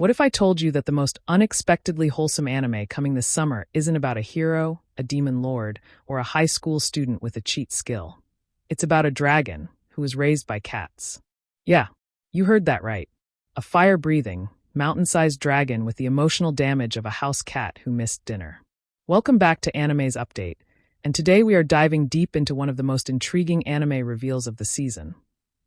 What if I told you that the most unexpectedly wholesome anime coming this summer isn't about a hero, a demon lord, or a high school student with a cheat skill? It's about a dragon who was raised by cats. Yeah, you heard that right. A fire-breathing, mountain-sized dragon with the emotional damage of a house cat who missed dinner. Welcome back to Anime's Update, and today we are diving deep into one of the most intriguing anime reveals of the season.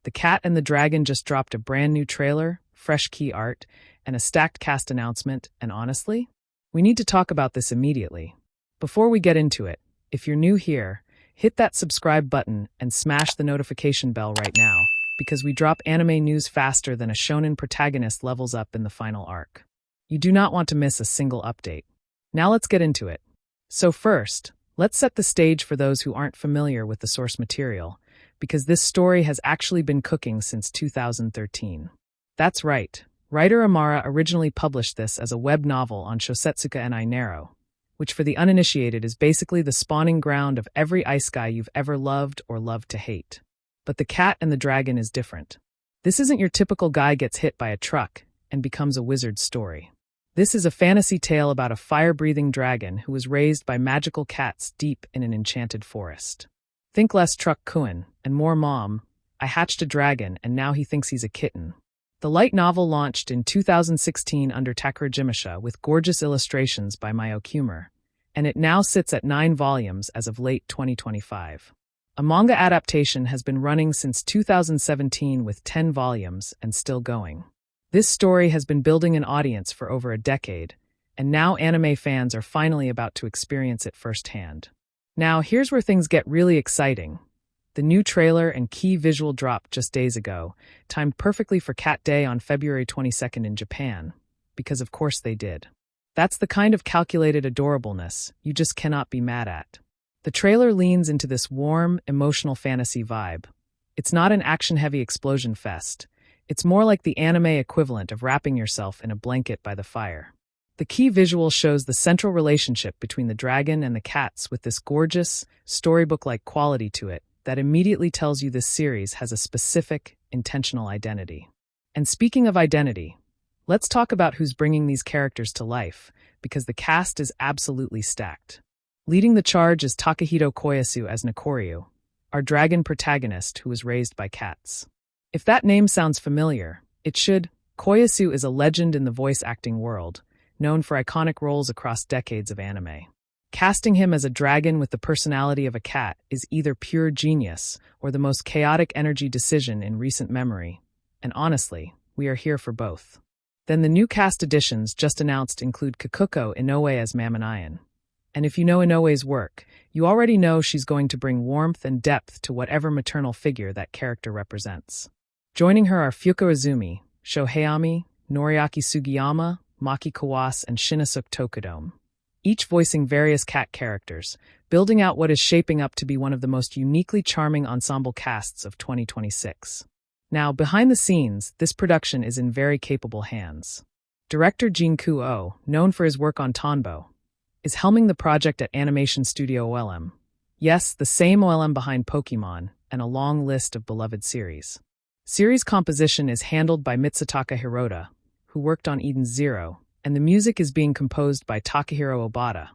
The Cat and the Dragon just dropped a brand new trailer, fresh key art, and a stacked cast announcement, and honestly, we need to talk about this immediately. Before we get into it, if you're new here, hit that subscribe button and smash the notification bell right now, because we drop anime news faster than a shonen protagonist levels up in the final arc. You do not want to miss a single update. Now let's get into it. So first, let's set the stage for those who aren't familiar with the source material, because this story has actually been cooking since 2013. That's right. Writer Amara originally published this as a web novel on Shosetsuka and Naro, which for the uninitiated is basically the spawning ground of every isekai you've ever loved or loved to hate. But The Cat and the Dragon is different. This isn't your typical guy gets hit by a truck and becomes a wizard story. This is a fantasy tale about a fire-breathing dragon who was raised by magical cats deep in an enchanted forest. Think less truck Kuin and more mom, I hatched a dragon and now he thinks he's a kitten. The light novel launched in 2016 under Takarajimasha with gorgeous illustrations by Mai Okuma, and it now sits at 9 volumes as of late 2025. A manga adaptation has been running since 2017 with 10 volumes and still going. This story has been building an audience for over a decade, and now anime fans are finally about to experience it firsthand. Now, here's where things get really exciting. The new trailer and key visual dropped just days ago, timed perfectly for Cat Day on February 22nd in Japan, because of course they did. That's the kind of calculated adorableness you just cannot be mad at. The trailer leans into this warm, emotional fantasy vibe. It's not an action-heavy explosion fest. It's more like the anime equivalent of wrapping yourself in a blanket by the fire. The key visual shows the central relationship between the dragon and the cats with this gorgeous, storybook-like quality to it that immediately tells you this series has a specific, intentional identity. And speaking of identity, let's talk about who's bringing these characters to life, because the cast is absolutely stacked. Leading the charge is Takahito Koyasu as Nakoryu, our dragon protagonist who was raised by cats. If that name sounds familiar, it should. Koyasu is a legend in the voice acting world, known for iconic roles across decades of anime. Casting him as a dragon with the personality of a cat is either pure genius or the most chaotic energy decision in recent memory, and honestly, we are here for both. Then the new cast additions just announced include Kikuko Inoue as Mamanayan. And if you know Inoue's work, you already know she's going to bring warmth and depth to whatever maternal figure that character represents. Joining her are Fuko Izumi, Shoheiami, Noriaki Sugiyama, Maki Kawase, and Shinosuke Tokudome, each voicing various cat characters, building out what is shaping up to be one of the most uniquely charming ensemble casts of 2026. Now, behind the scenes, this production is in very capable hands. Director Jin-Ku Oh, known for his work on Tonbo, is helming the project at animation studio OLM. Yes, the same OLM behind Pokémon and a long list of beloved series. Series composition is handled by Mitsutaka Hirota, who worked on Eden Zero, and the music is being composed by Takahiro Obata,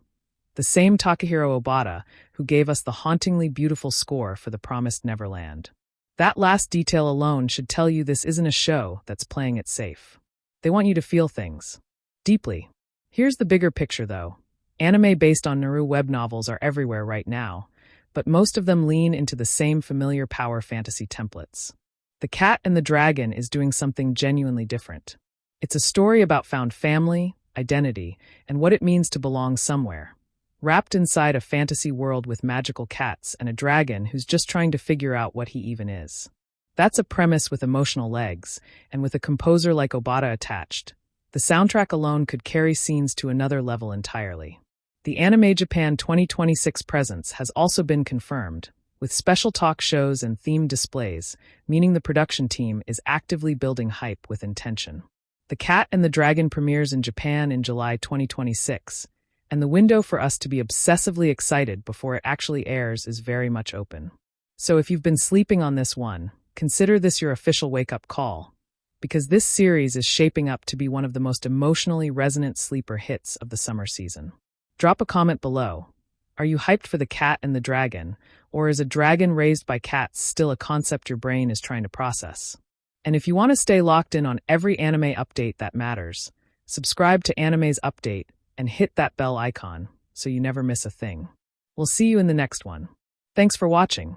the same Takahiro Obata who gave us the hauntingly beautiful score for The Promised Neverland. That last detail alone should tell you this isn't a show that's playing it safe. They want you to feel things deeply. Here's the bigger picture, though. Anime based on Naru web novels are everywhere right now, but most of them lean into the same familiar power fantasy templates. The Cat and the Dragon is doing something genuinely different. It's a story about found family, identity, and what it means to belong somewhere, wrapped inside a fantasy world with magical cats and a dragon who's just trying to figure out what he even is. That's a premise with emotional legs, and with a composer like Obata attached, the soundtrack alone could carry scenes to another level entirely. The Anime Japan 2026 presence has also been confirmed, with special talk shows and themed displays, meaning the production team is actively building hype with intention. The Cat and the Dragon premieres in Japan in July 2026, and the window for us to be obsessively excited before it actually airs is very much open. So if you've been sleeping on this one, consider this your official wake-up call. because this series is shaping up to be one of the most emotionally resonant sleeper hits of the summer season. Drop a comment below. Are you hyped for the cat and the dragon, or is a dragon raised by cats still a concept your brain is trying to process? And if you want to stay locked in on every anime update that matters, subscribe to Anime's Update and hit that bell icon so you never miss a thing. We'll see you in the next one. Thanks for watching.